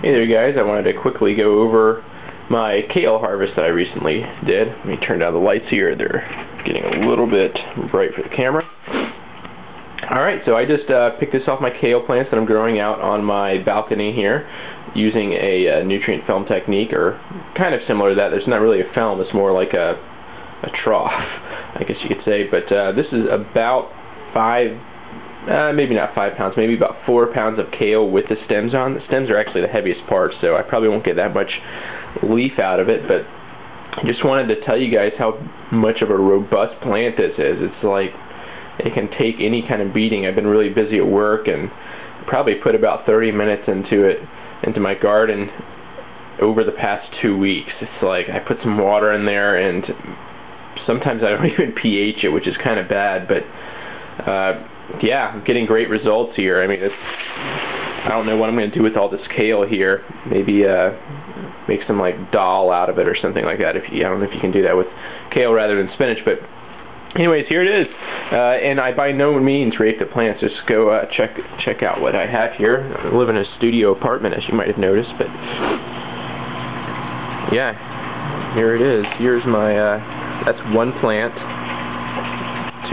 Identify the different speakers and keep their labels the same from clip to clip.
Speaker 1: Hey there guys, I wanted to quickly go over my kale harvest that I recently did. Let me turn down the lights here, they're getting a little bit bright for the camera. Alright, so I just picked this off my kale plants that I'm growing out on my balcony here using a nutrient film technique, or kind of similar to that. There's not really a film, it's more like a trough, I guess you could say. But this is about maybe not 5 pounds, maybe about 4 pounds of kale with the stems on. The stems are actually the heaviest part, so I probably won't get that much leaf out of it, but I just wanted to tell you guys how much of a robust plant this is. It's like, it can take any kind of beating. I've been really busy at work and probably put about 30 minutes into my garden over the past 2 weeks. It's like, I put some water in there, and sometimes I don't even pH it, which is kind of bad, but yeah, I'm getting great results here. I mean, I don't know what I'm going to do with all this kale here. Maybe make some like dal out of it or something like that. I don't know if you can do that with kale rather than spinach, but anyways, here it is. And I by no means rate the plants. Just go check out what I have here. I live in a studio apartment, as you might have noticed, but yeah, here it is. Here's my that's one plant.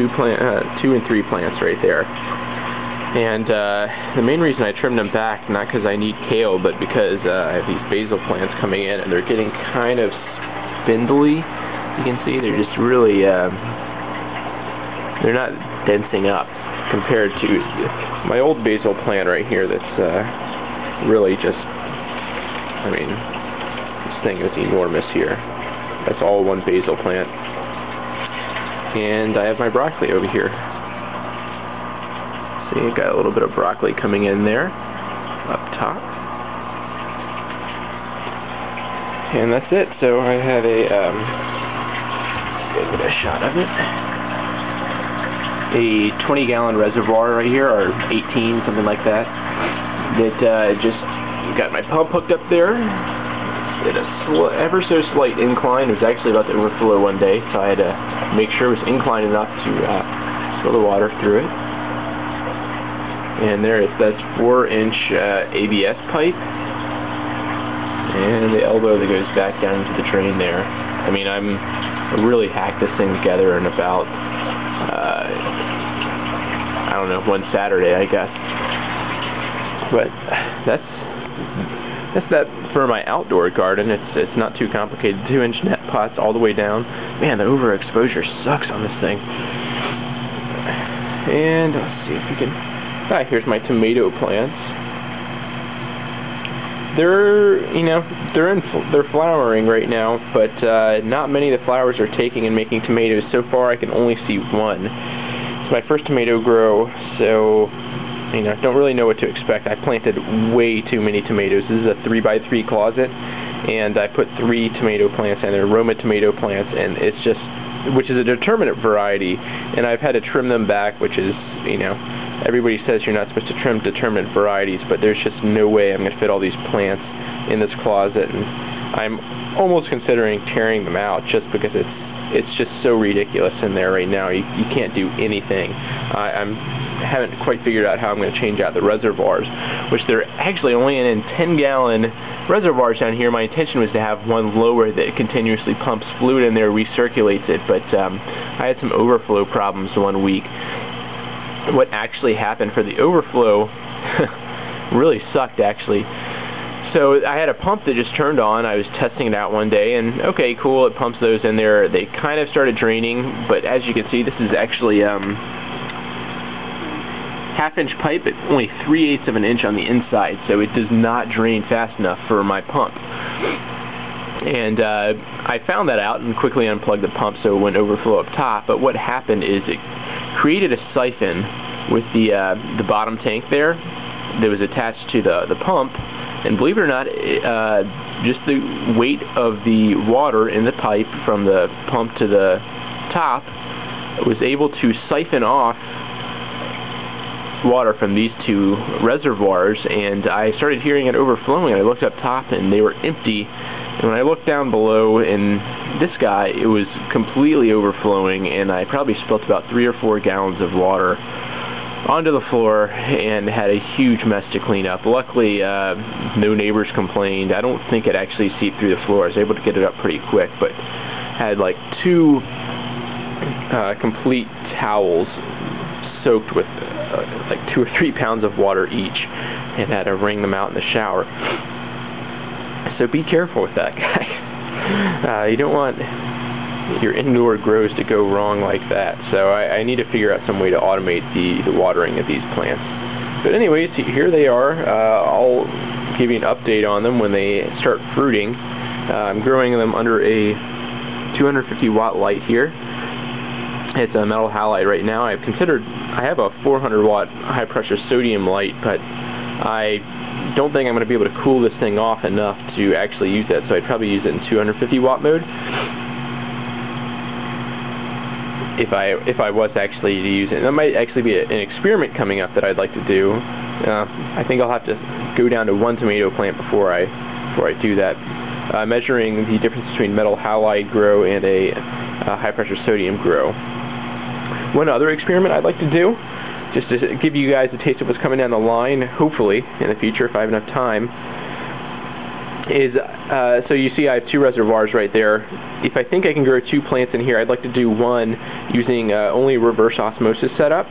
Speaker 1: Two and three plants right there. And the main reason I trimmed them back, not because I need kale, but because I have these basil plants coming in, and they're getting kind of spindly. You can see they're just really they're not densing up compared to my old basil plant right here. That's really just, I mean, this thing is enormous here. That's all one basil plant. And I have my broccoli over here. See, I've got a little bit of broccoli coming in there, up top. And that's it. So I have get a shot of it. A 20-gallon reservoir right here, or 18, something like that. That just got my pump hooked up there. At a ever so slight incline. It was actually about to overflow one day, so I had to make sure it was inclined enough to fill the water through it. And there it is. That's 4-inch ABS pipe, and the elbow that goes back down into the drain there. I mean, I really hacked this thing together in about I don't know, one Saturday, I guess. But that's that for my outdoor garden. It's not too complicated. 2-inch net pots all the way down. Man, the overexposure sucks on this thing. And let's see if we can. Here's my tomato plants. They're flowering right now, but not many of the flowers are taking and making tomatoes. So far, I can only see one. It's my first tomato grow, so don't really know what to expect. I planted way too many tomatoes. This is a 3x3 closet, and I put 3 tomato plants in there, Roma tomato plants, and it's just, which is a determinate variety, and I've had to trim them back, which is, everybody says you're not supposed to trim determinate varieties, but there's just no way I'm going to fit all these plants in this closet, and I'm almost considering tearing them out just because it's just so ridiculous in there right now. You can't do anything. I haven't quite figured out how I'm going to change out the reservoirs, which they're actually only in 10-gallon reservoirs down here. My intention was to have one lower that continuously pumps fluid in there, recirculates it, but I had some overflow problems one week. What actually happened for the overflow really sucked, actually. So I had a pump that just turned on. I was testing it out one day, and okay, cool, it pumps those in there. They kind of started draining, but as you can see, this is actually half-inch pipe at only 3/8 of an inch on the inside, so it does not drain fast enough for my pump. And I found that out and quickly unplugged the pump so it wouldn't overflow up top. But what happened is it created a siphon with the bottom tank there that was attached to the pump. And believe it or not, just the weight of the water in the pipe from the pump to the top was able to siphon off water from these 2 reservoirs, and I started hearing it overflowing, and I looked up top and they were empty. And when I looked down below in this guy, it was completely overflowing, and I probably spilt about 3 or 4 gallons of water onto the floor and had a huge mess to clean up. Luckily, no neighbors complained. I don't think it actually seeped through the floor. I was able to get it up pretty quick, but had like 2 complete towels soaked with like 2 or 3 pounds of water each, and had to wring them out in the shower. So be careful with that, guys. You don't want your indoor grows to go wrong like that. So I need to figure out some way to automate the watering of these plants. But anyways, here they are. I'll give you an update on them when they start fruiting. I'm growing them under a 250 watt light here. It's a metal halide right now. I have a 400 watt high pressure sodium light, but I don't think I'm going to be able to cool this thing off enough to actually use that, so I'd probably use it in 250 watt mode if I was actually to use it. And that might actually be an experiment coming up that I'd like to do. I think I'll have to go down to 1 tomato plant before I do that. Measuring the difference between metal halide grow and a high pressure sodium grow. One other experiment I'd like to do, just to give you guys a taste of what's coming down the line, hopefully, in the future, if I have enough time, is, so you see I have 2 reservoirs right there. If I think I can grow 2 plants in here, I'd like to do one using only reverse osmosis setup,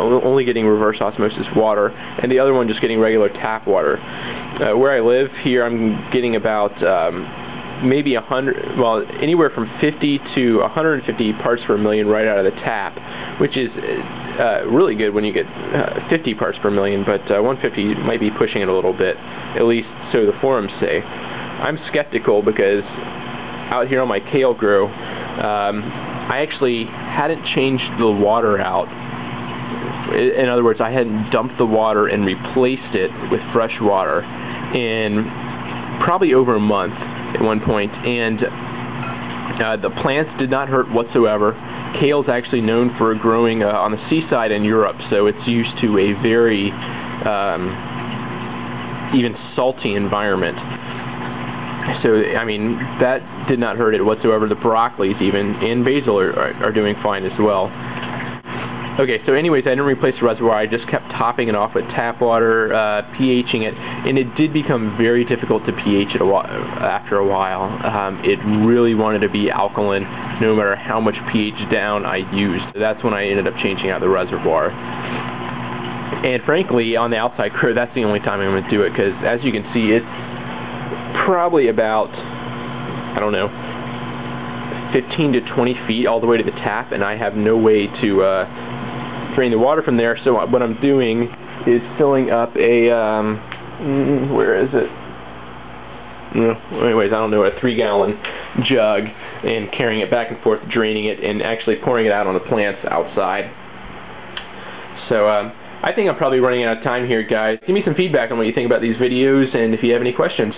Speaker 1: only getting reverse osmosis water, and the other one just getting regular tap water. Where I live here, I'm getting about maybe 100, well, anywhere from 50 to 150 parts per million right out of the tap, which is really good when you get 50 parts per million, but 150 might be pushing it a little bit, at least so the forums say. I'm skeptical because out here on my kale grow, I actually hadn't changed the water out. In other words, I hadn't dumped the water and replaced it with fresh water in probably over a month at one point, and the plants did not hurt whatsoever. Kale is actually known for growing on the seaside in Europe, so it's used to a very even salty environment. So, I mean, that did not hurt it whatsoever. The broccolis even and basil are doing fine as well. Okay, so anyways, I didn't replace the reservoir. I just kept topping it off with tap water, pHing it, and it did become very difficult to pH it after a while. It really wanted to be alkaline no matter how much pH down I used. That's when I ended up changing out the reservoir. And frankly, on the outside grow, that's the only time I'm going to do it, because as you can see, it's probably about, I don't know, 15 to 20 feet all the way to the tap, and I have no way to drain the water from there. So what I'm doing is filling up a where is it? Anyways, I don't know, a 3-gallon jug, and carrying it back and forth, draining it, and actually pouring it out on the plants outside. So I think I'm probably running out of time here, guys. Give me some feedback on what you think about these videos, and if you have any questions.